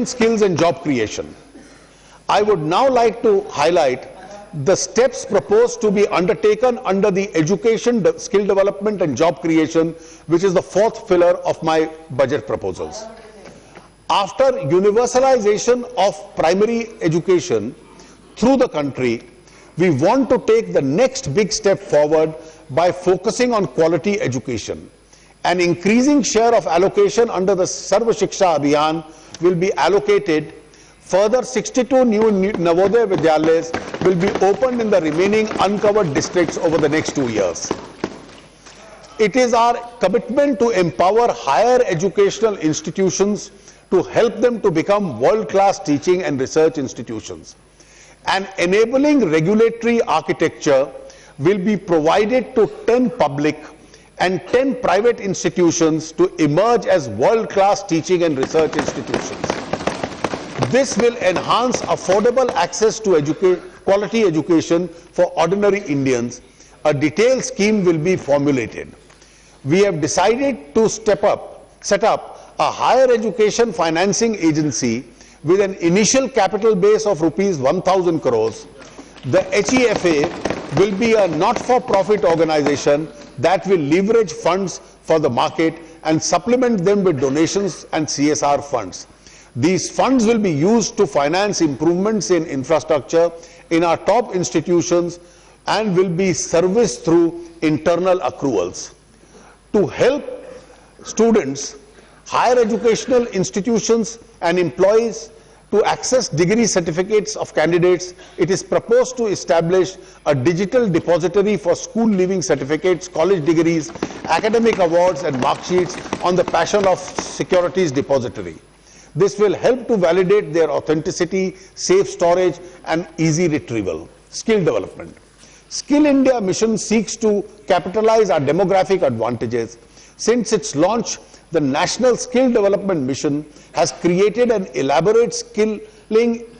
skills and job creation. I would now like to highlight the steps proposed to be undertaken under the education, skill development and job creation, which is the fourth pillar of my budget proposals. After universalization of primary education through the country, we want to take the next big step forward by focusing on quality education. An increasing share of allocation under the Sarva Shiksha Abhiyan will be allocated. Further, 62 new Navodaya Vidyalayas will be opened in the remaining uncovered districts over the next 2 years. It is our commitment to empower higher educational institutions to help them to become world-class teaching and research institutions. An enabling regulatory architecture will be provided to 10 public and 10 private institutions to emerge as world-class teaching and research institutions. This will enhance affordable access to quality education for ordinary Indians. A detailed scheme will be formulated. We have decided to set up a higher education financing agency with an initial capital base of rupees 1,000 crores. The HEFA will be a not-for-profit organization that will leverage funds for the market and supplement them with donations and CSR funds. These funds will be used to finance improvements in infrastructure in our top institutions and will be serviced through internal accruals. To help students, higher educational institutions and employees to access degree certificates of candidates, it is proposed to establish a digital depository for school leaving certificates, college degrees, academic awards and mark sheets on the Passion of Securities Depository. This will help to validate their authenticity, safe storage and easy retrieval. Skill development. Skill India mission seeks to capitalize our demographic advantages. Since its launch, the National Skill Development Mission has created an elaborate skilling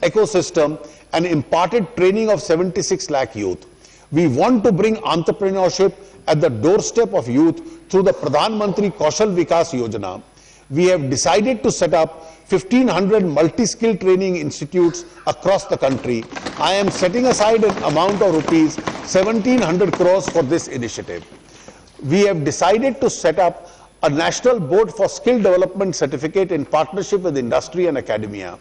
ecosystem and imparted training of 76 lakh youth. We want to bring entrepreneurship at the doorstep of youth through the Pradhan Mantri Kaushal Vikas Yojana. We have decided to set up 1,500 multi-skill training institutes across the country. I am setting aside an amount of rupees 1,700 crores for this initiative. We have decided to set up a national board for skill development certificate in partnership with industry and academia.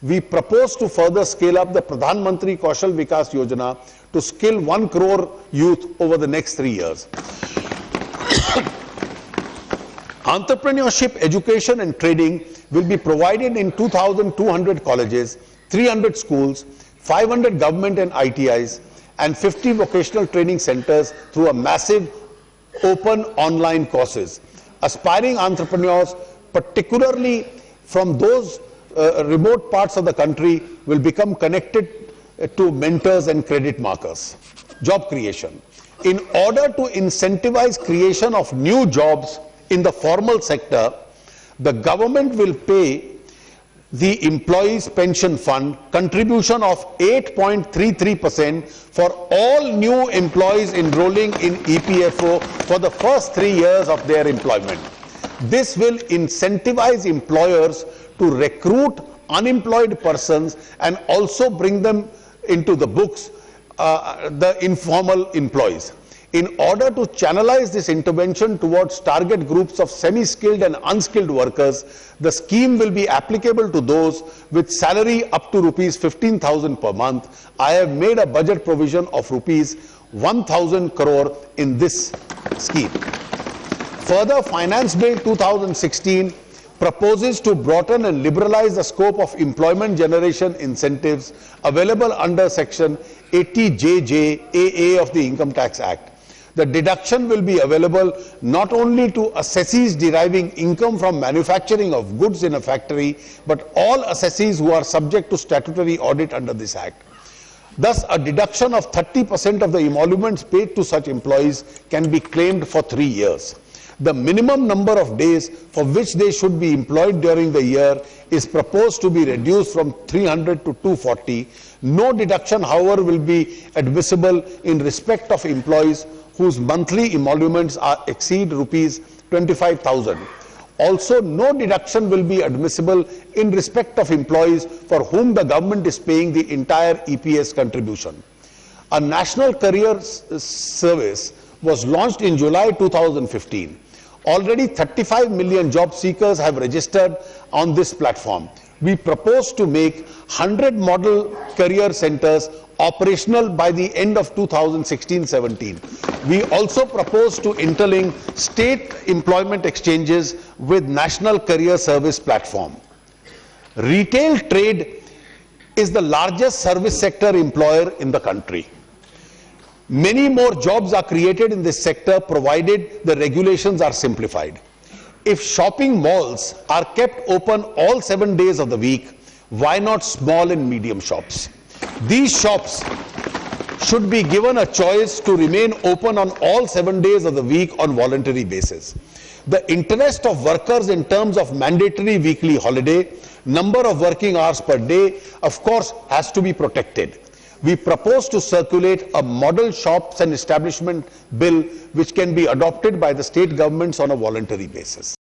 We propose to further scale up the Pradhan Mantri Kaushal Vikas Yojana to skill 1 crore youth over the next 3 years. Entrepreneurship, education and training will be provided in 2,200 colleges, 300 schools, 500 government and ITIs and 50 vocational training centers through a massive open online courses. Aspiring entrepreneurs, particularly from those remote parts of the country, will become connected to mentors and credit markers. Job creation. In order to incentivize creation of new jobs in the formal sector, the government will pay the Employees Pension Fund contribution of 8.33% for all new employees enrolling in EPFO for the first 3 years of their employment. This will incentivize employers to recruit unemployed persons and also bring them into the books, the informal employees. In order to channelize this intervention towards target groups of semi-skilled and unskilled workers, the scheme will be applicable to those with salary up to rupees 15,000 per month. I have made a budget provision of rupees 1,000 crore in this scheme. Further, Finance Bill 2016 proposes to broaden and liberalize the scope of employment generation incentives available under Section 80JJAA of the Income Tax Act. The deduction will be available not only to assessees deriving income from manufacturing of goods in a factory, but all assessees who are subject to statutory audit under this Act. Thus, a deduction of 30% of the emoluments paid to such employees can be claimed for 3 years. The minimum number of days for which they should be employed during the year is proposed to be reduced from 300 to 240. No deduction, however, will be admissible in respect of employees whose monthly emoluments exceed rupees 25,000. Also, no deduction will be admissible in respect of employees for whom the government is paying the entire EPS contribution. A national career service was launched in July 2015. Already 35 million job seekers have registered on this platform. We propose to make 100 model career centers operational by the end of 2016-17. We also propose to interlink state employment exchanges with national career service platform. Retail trade is the largest service sector employer in the country. Many more jobs are created in this sector provided the regulations are simplified. If shopping malls are kept open all 7 days of the week, why not small and medium shops? These shops should be given a choice to remain open on all 7 days of the week on voluntary basis. The interest of workers in terms of mandatory weekly holiday, number of working hours per day, of course, has to be protected. We propose to circulate a model shops and establishment bill which can be adopted by the state governments on a voluntary basis.